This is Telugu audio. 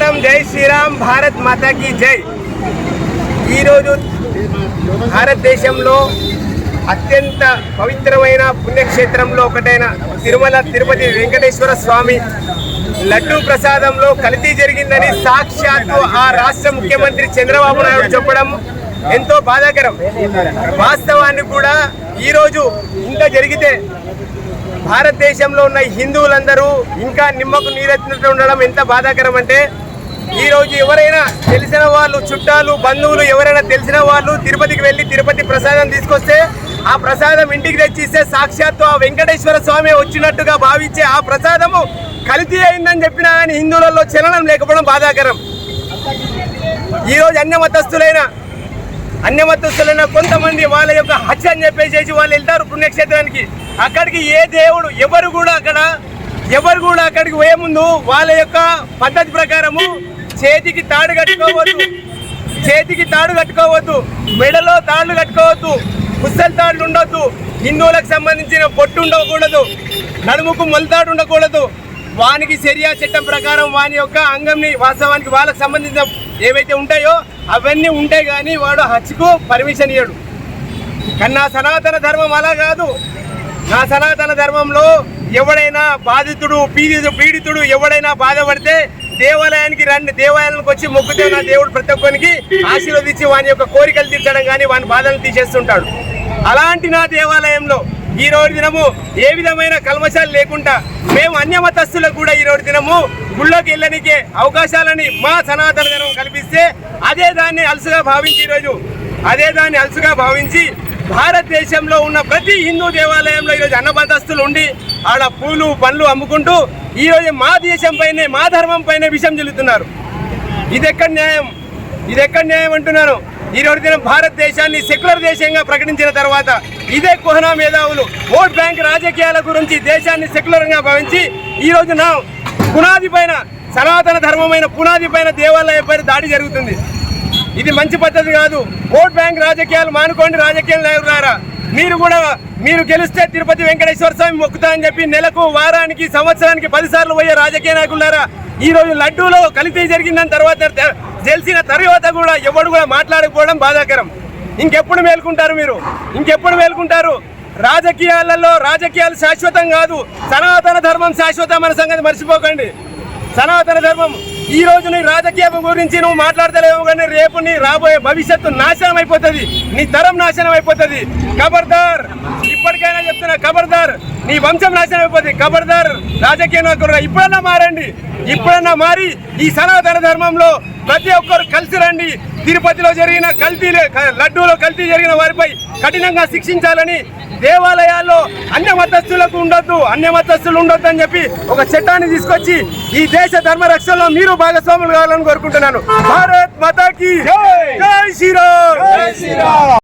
నమస్కారం. జై శ్రీరామ్. భారత్ మాతాకి జై. ఈరోజు భారతదేశంలో అత్యంత పవిత్రమైన పుణ్యక్షేత్రంలో ఒకటైన తిరుమల తిరుపతి వెంకటేశ్వర స్వామి లడ్డూ ప్రసాదంలో కల్తీ జరిగిందని సాక్షాత్తు ఆ రాష్ట్ర ముఖ్యమంత్రి చంద్రబాబు నాయుడు చెప్పడం ఎంతో బాధాకరం. వాస్తవాన్ని కూడా ఈరోజు ఇంత జరిగితే భారతదేశంలో ఉన్న హిందువులందరూ ఇంకా నిమ్మకు నీరెత్తినట్టు ఉండడం ఎంత బాధాకరం అంటే, ఈరోజు ఎవరైనా తెలిసిన వాళ్ళు, చుట్టాలు, బంధువులు ఎవరైనా తెలిసిన వాళ్ళు తిరుపతికి వెళ్ళి తిరుపతి ప్రసాదం తీసుకొస్తే ఆ ప్రసాదం ఇంటికి తెచ్చిస్తే సాక్షాత్తు ఆ వెంకటేశ్వర స్వామి వచ్చినట్టుగా భావించే ఆ ప్రసాదము కల్తీ అయిందని చెప్పినా కానీ హిందువులలో చలనం లేకపోవడం బాధాకరం. ఈరోజు అన్యమతస్థులైన కొంతమంది వాళ్ళ యొక్క హత్య అని చెప్పేసి వాళ్ళు వెళ్తారు పుణ్యక్షేత్రానికి. అక్కడికి ఏ దేవుడు ఎవరు కూడా అక్కడికి పోయే ముందు వాళ్ళ యొక్క పద్ధతి ప్రకారము చేతికి తాడు కట్టుకోవద్దు, మెడలో తాళ్ళు కట్టుకోవద్దు, ముసలి తాళ్ళు ఉండొద్దు, హిందువులకు సంబంధించిన బొట్టు ఉండకూడదు, నడుముకు మొలతాడు ఉండకూడదు. వానికి శరియా చట్టం ప్రకారం వాని యొక్క అంగంని వాస్తవానికి వాళ్ళకి సంబంధించిన ఏవైతే ఉంటాయో అవన్నీ ఉంటాయి, కానీ వాడు హత్యకు పర్మిషన్ ఇయ్యడు. కానీ నా సనాతన ధర్మం అలా కాదు. నా సనాతన ధర్మంలో ఎవడైనా బాధితుడు, పీడితుడు ఎవడైనా బాధపడితే దేవాలయానికి రండి, దేవాలయానికి వచ్చి మొక్కుతే నా దేవుడు ప్రతి ఒక్కరికి ఆశీర్వదించి వాని యొక్క కోరికలు తీర్చడం కానీ వాని బాధలు తీసేస్తుంటాడు. అలాంటి నా దేవాలయంలో ఈ రోజు దినము ఏ విధమైన కల్మషాలు లేకుండా మేము అన్యమతస్థులకు కూడా ఈ రోజు దినము గుళ్ళోకి వెళ్ళనికే అవకాశాలని మా సనాతన ధర్మం కల్పిస్తే అదే దాన్ని అలసుగా భావించి భారతదేశంలో ఉన్న ప్రతి హిందూ దేవాలయంలో ఈరోజు అన్నబద్ధస్తులు ఉండి ఆడ పూలు పండ్లు అమ్ముకుంటూ ఈరోజు మా దేశం పైనే, మా ధర్మం పైనే విషం చెల్లుతున్నారు. ఇది ఎక్కడ న్యాయం అంటున్నాను. ఈరోజు దినం భారతదేశాన్ని సెక్యులర్ దేశంగా ప్రకటించిన తర్వాత ఇదే కుహనా మేధావులు ఓట్ బ్యాంక్ రాజకీయాల గురించి దేశాన్ని సెక్యులర్గా భావించి ఈరోజు నా పునాది పైన, సనాతన ధర్మమైన పునాది పైన, దేవాలయం పైన దాడి జరుగుతుంది. ఇది మంచి పద్ధతి కాదు. ఓట్ బ్యాంక్ రాజకీయాలు మానుకోండి. రాజకీయాలు లేవున్నారా మీరు గెలిస్తే తిరుపతి వెంకటేశ్వర స్వామి మొక్కుతా అని చెప్పి నెలకు, వారానికి, సంవత్సరానికి 10 సార్లు పోయే రాజకీయ నాయకులారా, ఈరోజు లడ్డూలో కల్తీ జరిగిందని తెలిసిన తర్వాత కూడా ఎవడు కూడా మాట్లాడకపోవడం బాధాకరం. ఇంకెప్పుడు మేల్కుంటారు? రాజకీయాలు శాశ్వతం కాదు. సనాతన ధర్మం శాశ్వతం అనే సంగతి మర్చిపోకండి. సనాతన ధర్మం ఈ రోజు నీ రాజకీయం గురించి నువ్వు మాట్లాడతలేవు, కానీ రేపు నీ రాబోయే భవిష్యత్తు నాశనం అయిపోతుంది, నీ తరం నాశనం అయిపోతుంది. ఖబర్దార్, ఇప్పటికైనా చెప్తున్నా, ఖబర్దార్, నీ వంశం నాశనం అయిపోతుంది. ఖబర్దార్ రాజకీయ నాయకులు, ఇప్పుడన్నా మారి ఈ సనాతన ధర్మంలో ప్రతి ఒక్కరు కలిసి రండి. తిరుపతిలో జరిగిన లడ్డూలో కల్తీ జరిగిన వారిపై కఠినంగా శిక్షించాలని, దేవాలయాల్లో అన్యమతస్థులు ఉండొద్దు అని చెప్పి ఒక చట్టాన్ని తీసుకొచ్చి ఈ దేశ ధర్మ రక్షణలో మీరు భాగస్వాములు కావాలని కోరుకుంటున్నాను. భారత్ మాతాకి జై శ్రీరామ్.